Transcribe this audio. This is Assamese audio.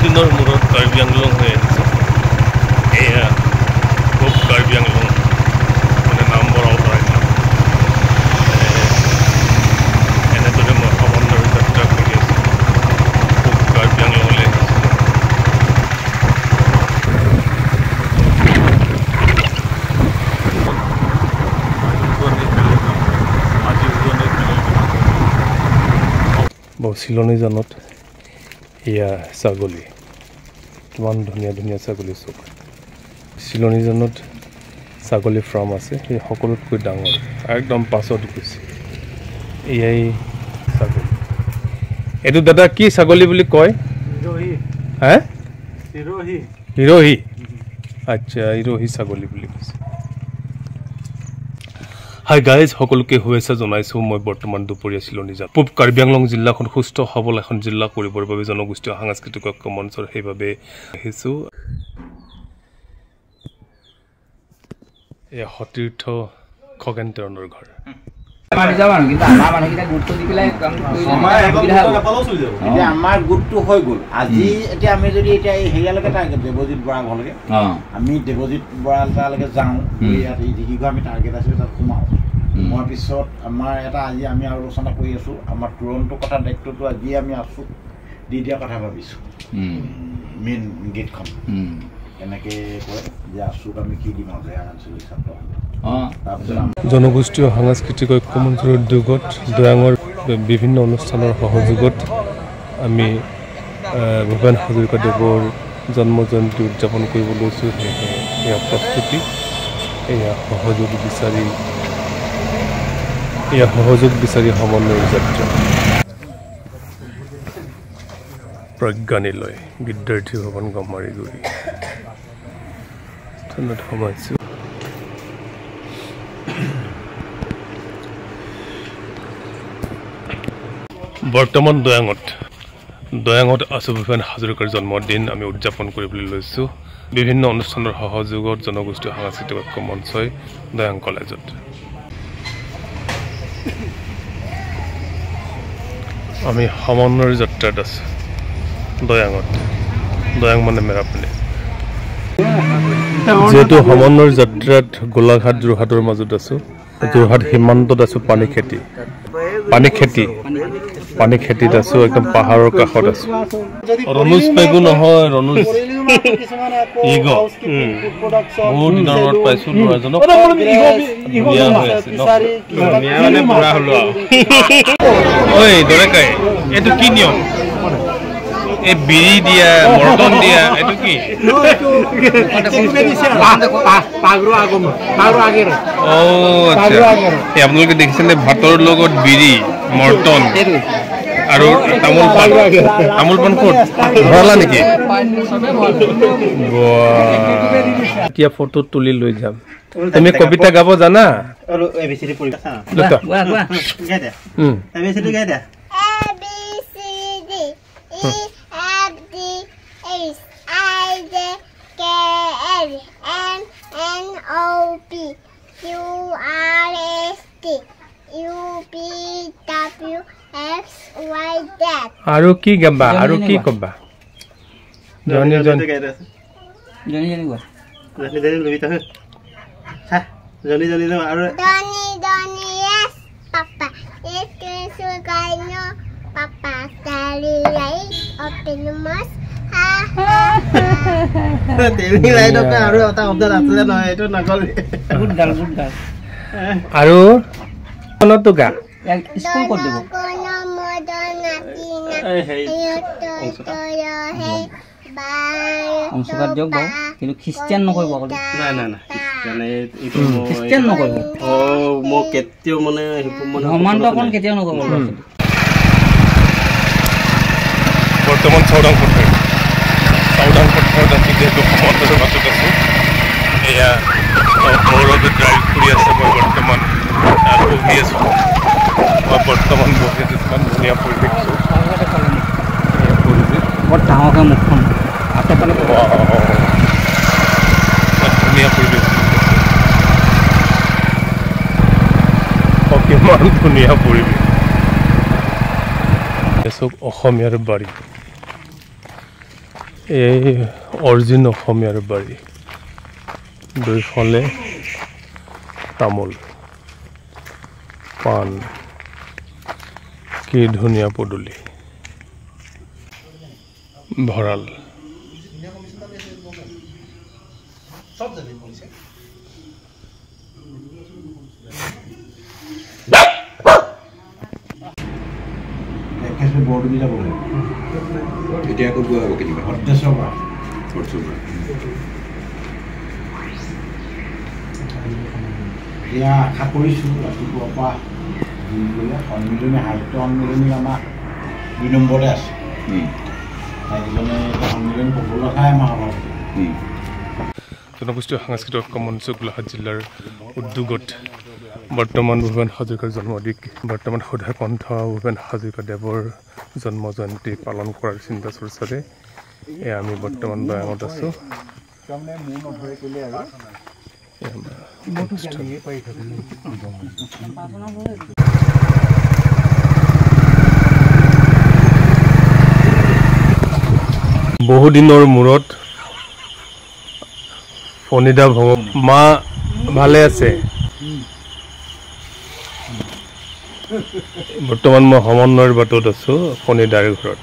দিনৰ মূৰত কাৰ্বি আংলং হৈ আহিছে এয়া খুব কাৰ্বি আংলং মানে নামবৰ অভয়াৰণ্য এনেদৰে মই সমন্বয়ৰ যাত্ৰা কৰি আছোঁ খুব কাৰ্বি আংলঙলৈ আহিছোঁ চিলনী জানত এয়া ছাগলী কিমান ধুনীয়া ধুনীয়া ছাগলী চব চিলনী জানত ছাগলী ফাৰ্ম আছে এই সকলোতকৈ ডাঙৰ একদম পাছত গৈছে এয়াই ছাগলী এইটো দাদা কি ছাগলী বুলি কয় হে হিৰোহী আচ্ছা হিৰোহী ছাগলী বুলি কৈছে হাই গাইজ সকলোকে শুভেচ্ছা জনাইছোঁ মই বৰ্তমান দুপৰীয়া চিলনী যাম পূব কাৰ্বি আংলং জিলাখন সুস্থ সবল এখন জিলা কৰিবৰ বাবে জনগোষ্ঠীয় সাংস্কৃতিক ঐক্য মঞ্চৰ সেইবাবে আহিছোঁ এয়া সতীৰ্থ খগেন তেৰণৰ ঘৰ আমাৰ গোটটো হৈ গ'ল আজি এতিয়া আমি যদি এতিয়া হেৰিয়ালৈকে টাৰ্গেট দেৱজিৎ বৰা ঘৰলৈকে আমি দেৱজিৎ বৰা তালৈকে যাওঁ ইয়াত যিকেইঘৰ আমি টাৰ্গেট আছে তাত সোমাওঁ সোমোৱাৰ পিছত আমাৰ এটা আজি আমি আলোচনা কৰি আছোঁ আমাৰ তুৰন্ত কথা দায়িত্বটো আজি আমি আছোঁ দি দিয়া কথা ভাবিছোঁ মেইন গেটখন এনেকৈ কয় যে আছুক আমি কি দিম আৰু আঞ্চলিক ছাত্ৰ জনগোষ্ঠীয় সাংস্কৃতিক ঐক্য মঞ্চৰ উদ্যোগত দয়াঙৰ বিভিন্ন অনুষ্ঠানৰ সহযোগত আমি ভূপেন হাজৰিকাদেৱৰ জন্ম জয়ন্তী উদযাপন কৰিব লৈছোঁ সেয়েহে এয়া প্ৰস্তুতি এয়া সহযোগ বিচাৰি সমন্বয়ৰ যাত্ৰা প্ৰজ্ঞানিলয় বিদ্যাৰ্থী ভৱন গমাৰিগুৰি স্থানত সোমাইছোঁ বৰ্তমান দয়াঙত আছু ভূপেন হাজৰিকাৰ জন্মদিন আমি উদযাপন কৰিবলৈ লৈছোঁ বিভিন্ন অনুষ্ঠানৰ সহযোগত জনগোষ্ঠীয় সাংস্কৃতিক ঐক্য মঞ্চই দয়াং কলেজত আমি সমন্বয়ৰ যাত্ৰাত আছোঁ দয়াং মানে মেৰাপানী যেহেতু সমন্বয়ৰ যাত্ৰাত গোলাঘাট যোৰহাটৰ মাজত আছোঁ যোৰহাট সীমান্তত আছোঁ পানী খেতিত আছোঁ একদম পাহাৰৰ কাষত আছোঁ ৰণুজ পেগু নহয় ৰণুজ ইগ বহুত দিনৰ মূৰত পাইছোঁ ল'ৰাজনক ধুনীয়া হৈ আছে বুঢ়া হ'লো ঐ দৰেকাই এইটো কি নিয়ম এই বিৰি দিয়া মৰ্টন দিয়া এইটো কি আপোনালোকে দেখিছেনে ভাতৰ লগত বিৰি মৰ্টন আৰু তামোল পাণ ক'ত ভৰালা নেকি এতিয়া ফটো তুলি লৈ যাম তুমি কবিতা গাব জানা আৰু কি গাবা আৰু কি কবা জনি আৰু তো গা স্কুল ক'ত দিব অংশীদাৰ দিয়ক বাৰু কিন্তু খ্ৰীষ্টিয়ান নকৰিব খ্ৰীষ্টিয়ান নকৰিব মই কেতিয়াও মানে সমান্তৰকৰণ কেতিয়াও নকৰিব বৰ্তমান চাউদাং পথাৰত আমি যিহেতু সমান্তৰৰ মাজত আছোঁ এয়া গৌৰৱে ড্ৰাইভ কৰি আছে মই বৰ্তমান বহি আছোঁ ইমান ধুনীয়া পৰিৱেশ বৰ ডাঙৰকৈ মুখখন ধুনীয়া পৰিৱেশ কিমান ধুনীয়া পৰিৱেশ চব অসমীয়াৰ বাৰী এই অৰিজিন অসমীয়াৰ বাৰী দুইফালে তামোল পাণ কি ধুনীয়া পদূলি ভঁৰাল বৰডুবি যাব লাগিব এতিয়া ক'ত গৈ হ'ব কেতিয়াবা হৰ্টেশ্বৰ পৰা এতিয়া আশা কৰিছোঁ ৰাতিপুৱাৰ পৰা সন্মিলনী সাহিত্য সন্মিলনী আমাৰ 2 নম্বৰতে আছে সেইজনে সন্মিলনী সফলতাই আমাৰ সভাপতি জনগোষ্ঠীয় সাংস্কৃতিক ঐক্য মঞ্চ গোলাঘাট জিলাৰ উদ্যোগত বৰ্তমান ভূপেন হাজৰিকাৰ জন্মদিন বৰ্তমান সদায়কণ্ঠ ভূপেন হাজৰিকাদেৱৰ জন্ম জয়ন্তী পালন কৰাৰ চিন্তা চৰ্চাৰে আমি বৰ্তমান বায়ামত আছোঁ বহুদিনৰ মূৰত ফণিদা মা ভালে আছে বৰ্তমান মই সমন্বয়ৰ বাটত আছোঁ ফণিদাৰ ঘৰত